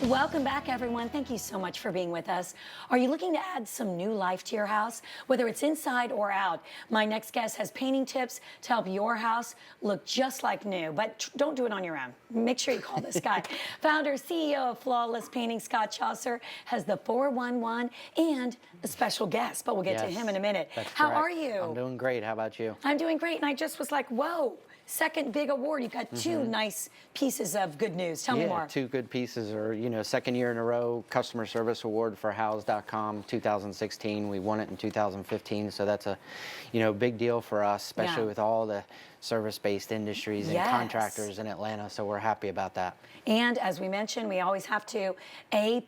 Welcome back, everyone. Thank you so much for being with us. Are you looking to add some new life to your house, whether it's inside or out? My next guest has painting tips to help your house look just like new, but don't do it on your own. Make sure you call this guy. Founder, CEO of Flawless Painting, Scott Chaucer, has the 411 and a special guest, but we'll get to him in a minute. How are you? I'm doing great. How about you? I'm doing great, and I just was like, whoa. Second big award. You've got two nice pieces of good news. Tell me more. Two good pieces are, second year in a row, Customer Service Award for House.com 2016. We won it in 2015, so that's a, big deal for us, especially with all the service-based industries and contractors in Atlanta, so we're happy about that. And as we mentioned, we always have to A+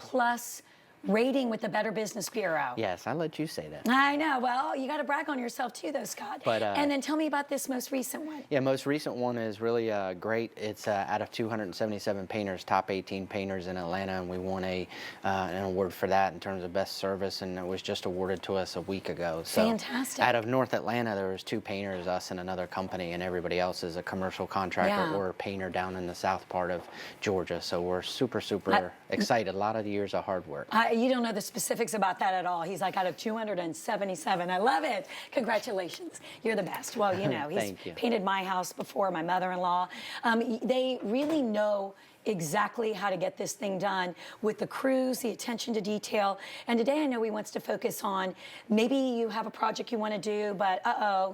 rating with the Better Business Bureau. Yes, I let you say that. I know. Well, you got to brag on yourself too, though, Scott. But, and then tell me about this most recent one. Yeah, most recent one is really great. It's out of 277 painters, top 18 painters in Atlanta, and we won an award for that in terms of best service, and it was just awarded to us a week ago. So fantastic. Out of North Atlanta, there was 2 painters, us and another company, and everybody else is a commercial contractor or a painter down in the south part of Georgia. So we're super excited. A lot of years of hard work. You don't know the specifics about that at all. He's like out of 277. I love it. Congratulations. You're the best. Well, he's painted my house before, my mother-in-law. They really know exactly how to get this thing done with the crews, the attention to detail. And today I know he wants to focus on maybe you have a project you want to do, but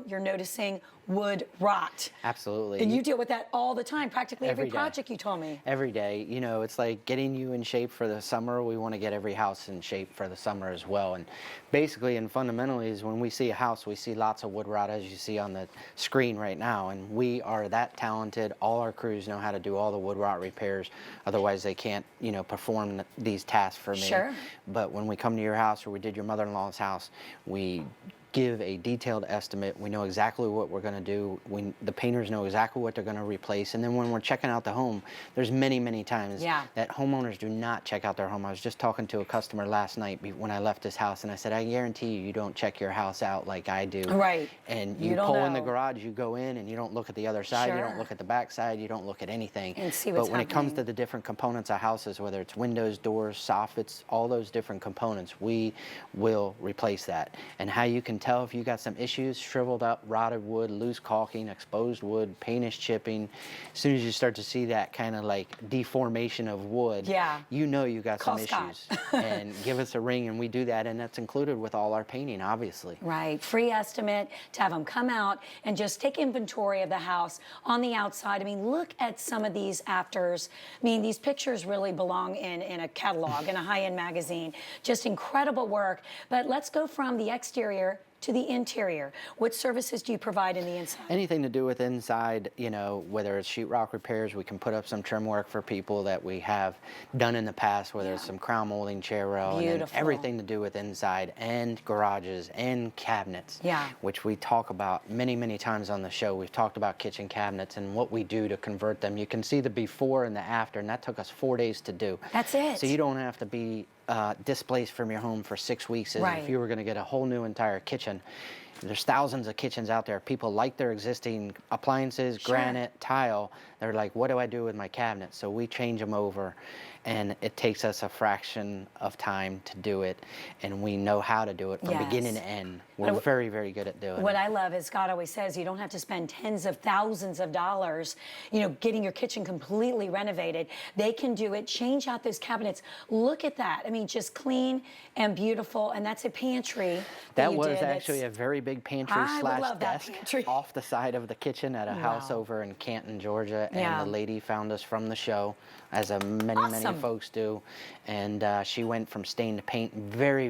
you're noticing wood rot. Absolutely. And you deal with that all the time, practically every project, you told me. Every day. It's like getting you in shape for the summer. We want to get every house in shape for the summer as well. And basically and fundamentally is when we see a house, we see lots of wood rot, as you see on the screen right now. And we are that talented. All our crews know how to do all the wood rot repairs. Otherwise, they can't, perform these tasks for me. Sure. But when we come to your house, or we did your mother-in-law's house, we give a detailed estimate. We know exactly what we're going to do. The painters know exactly what they're going to replace. And then when we're checking out the home, there's many times that homeowners do not check out their home. I was just talking to a customer last night when I left his house, and I said, I guarantee you don't check your house out like I do. Right. And you pull in the garage, you go in, and you don't look at the other side, you don't look at the back side, you don't look at anything. And see what's But when it comes to the different components of houses, whether it's windows, doors, soffits, all those different components, we will replace that. And how you can tell if you got some issues: shriveled up, rotted wood, loose caulking, exposed wood, paint is chipping. As soon as you start to see that kind of like deformation of wood, you know you got some issues. And give us a ring, and we do that, and that's included with all our painting, obviously. Right. Free estimate to have them come out and just take inventory of the house on the outside. I mean, look at some of these afters. I mean, these pictures really belong in a catalog, in a high-end magazine. Just incredible work. But let's go from the exterior to the interior. What services do you provide in the inside? Anything to do with inside, whether it's sheetrock repairs, we can put up some trim work for people that we have done in the past, whether it's some crown molding, chair rail, and then everything to do with inside, and garages and cabinets, which we talk about many times on the show. We've talked about kitchen cabinets and what we do to convert them. You can see the before and the after, and that took us 4 days to do. That's it. So you don't have to be displaced from your home for 6 weeks as if you were going to get a whole new entire kitchen. There's thousands of kitchens out there. People like their existing appliances, granite, tile. They're like, what do I do with my cabinet? So we change them over, and it takes us a fraction of time to do it, and we know how to do it from beginning to end. We're very good at doing it. What I love is Scott always says you don't have to spend tens of thousands of dollars, getting your kitchen completely renovated. They can do it. Change out those cabinets. Look at that. I mean, just clean and beautiful. And that's a pantry. That was actually a very big pantry slash desk off the side of the kitchen at a house over in Canton, Georgia. And the lady found us from the show, as many folks do. And she went from stain to paint very,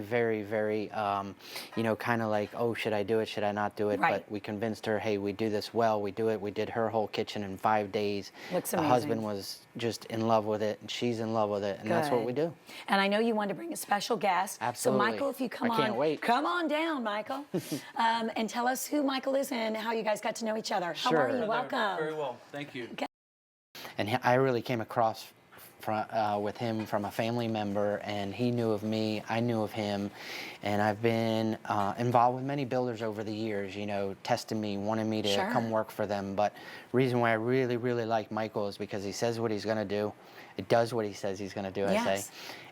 kind of like, oh, should I do it? Should I not do it? But we convinced her, hey, we do this well. We do it. We did her whole kitchen in 5 days. Looks the amazing. Husband was just in love with it, and she's in love with it, and that's what we do. And I know you wanted to bring a special guest. Absolutely. So Michael, if you come I can't wait. Come on down, Michael, and tell us who Michael is and how you guys got to know each other. How are you? Welcome. Very well, thank you. And I really came across with him from a family member, and he knew of me, I knew of him, and I've been involved with many builders over the years, you know, testing me, wanting me to Sure. come work for them. But reason why I really, really like Michael is because he says what he's going to do. It does what he says he's going to do, I say.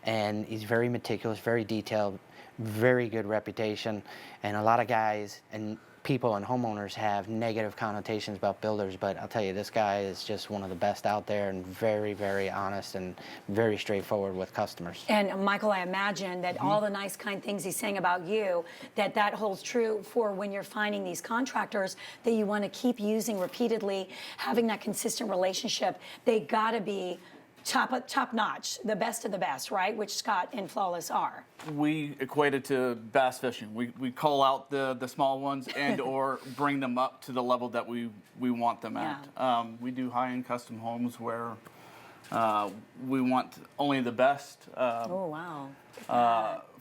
And he's very meticulous, very detailed, very good reputation. And a lot of guys and people and homeowners have negative connotations about builders, but I'll tell you, this guy is just one of the best out there, and very, very honest and very straightforward with customers. And Michael, I imagine that all the nice, kind things he's saying about you, that holds true for when you're finding these contractors that you want to keep using repeatedly, having that consistent relationship. They got to be top notch, the best of the best, right? Which Scott and Flawless are. We equate it to bass fishing. We call out the small ones and or bring them up to the level that we want them at. We do high-end custom homes where we want only the best. Oh, wow.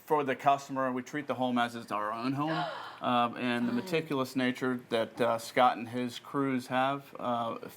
For the customer, we treat the home as it's our own home. And the meticulous nature that Scott and his crews have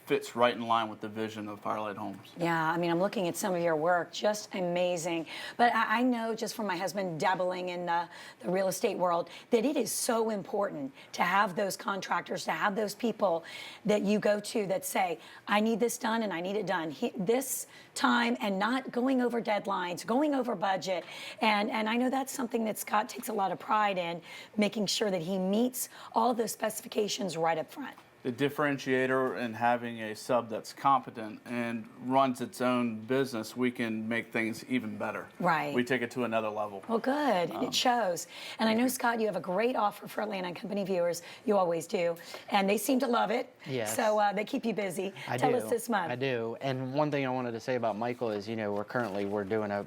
fits right in line with the vision of Firelight Homes. Yeah, I mean, I'm looking at some of your work, just amazing. But I know just from my husband dabbling in the real estate world that it is so important to have those contractors, to have those people that you go to that say, I need this done and I need it done this time, and not going over deadlines, going over budget. And I know that's something that Scott takes a lot of pride in, making sure that he meets all those specifications right up front. The differentiator in having a sub that's competent and runs its own business, we can make things even better. Right. We take it to another level. Well, good. It shows. And I know, Scott, you have a great offer for Atlanta Company viewers. You always do. And they seem to love it. Yes. So they keep you busy. Tell us this month. I do. And one thing I wanted to say about Michael is, you know, we're doing a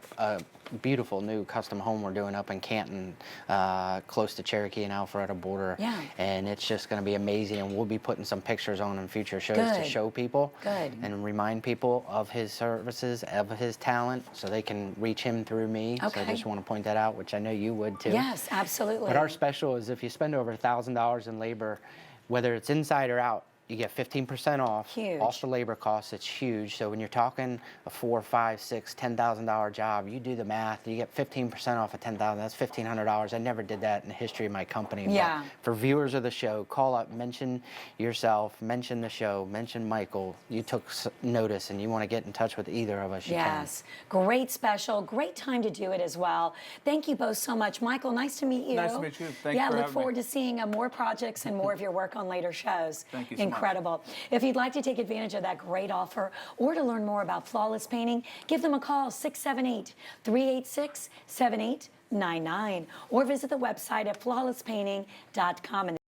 beautiful new custom home we're doing up in Canton, close to Cherokee and Alpharetta border. Yeah. And it's just going to be amazing. And we'll be putting some pictures on in future shows to show people and remind people of his services, of his talent, so they can reach him through me. So I just want to point that out, which I know you would too. Yes, absolutely. But our special is if you spend over $1,000 in labor, whether it's inside or out, you get 15% off. Huge. Off the labor costs. It's huge. So when you're talking a $4, $5, $6, $10,000 job, you do the math. You get 15% off of $10,000. That's $1,500. I never did that in the history of my company. Yeah. But for viewers of the show, call up, mention yourself, mention the show, mention Michael. You took notice and you want to get in touch with either of us. You Yes. Great special. Great time to do it as well. Thank you both so much. Michael, nice to meet you. Nice to meet you. Thanks for having me. having Look forward to seeing more projects and more of your work on later shows. Thank you so much. Incredible. If you'd like to take advantage of that great offer or to learn more about Flawless Painting, give them a call, 678-386-7899, or visit the website at flawlesspainting.com.